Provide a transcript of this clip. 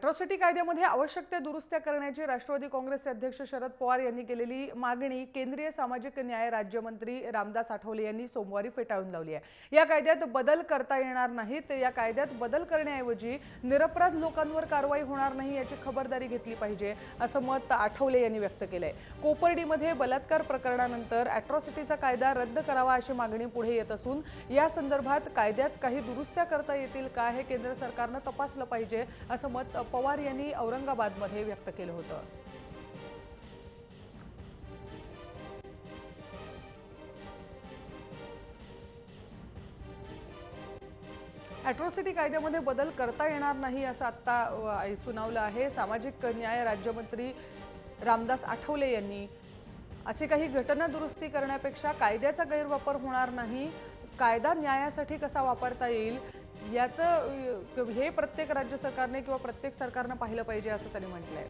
Atrocity कायद्यामध्ये आवश्यक त्या दुरुस्त्या करण्याची राष्ट्रवादी काँग्रेसचे अध्यक्ष शरद पवार यांनी केलेली मागणी केंद्रीय सामाजिक न्याय राज्यमंत्री रामदास आठवले यांनी सोमवारी फेटाळून लावली आहे। या कायद्यात बदल करता येणार नाहीत, या कायद्यात बदल करण्याऐवजी निरपराध लोकांवर कारवाई होणार नाही याची खबरदारी घेतली पाहिजे असं मत आठवले यांनी व्यक्त केलंय। कोपर्डीमध्ये बलात्कार प्रकरणानंतर अॅट्रॉसिटीचा कायदा रद्द करावा अशी मागणी पुढे येत असून या संदर्भात कायद्यात काही दुरुस्त्या करता येतील का हे केंद्र सरकारने तपासलं पाहिजे असं मत पवार यांनी औरंगाबादमध्ये व्यक्त केलं होतं। अॅट्रॉसिटी कायद्यामध्ये बदल करता येणार नाही असं आता सुनावलं आहे। सामाजिक न्याय राज्यमंत्री रामदास आठवले यांनी असे काही घटना दुरुस्ती करण्यापेक्षा कायद्याचा गैरवापर होणार नाही, कायदा न्यायासाठी कसा वापरता येईल याचं हे प्रत्येक राज्य सरकारने किंवा प्रत्येक सरकारने पाहिलं पाहिजे असं त्यांनी म्हटलंय।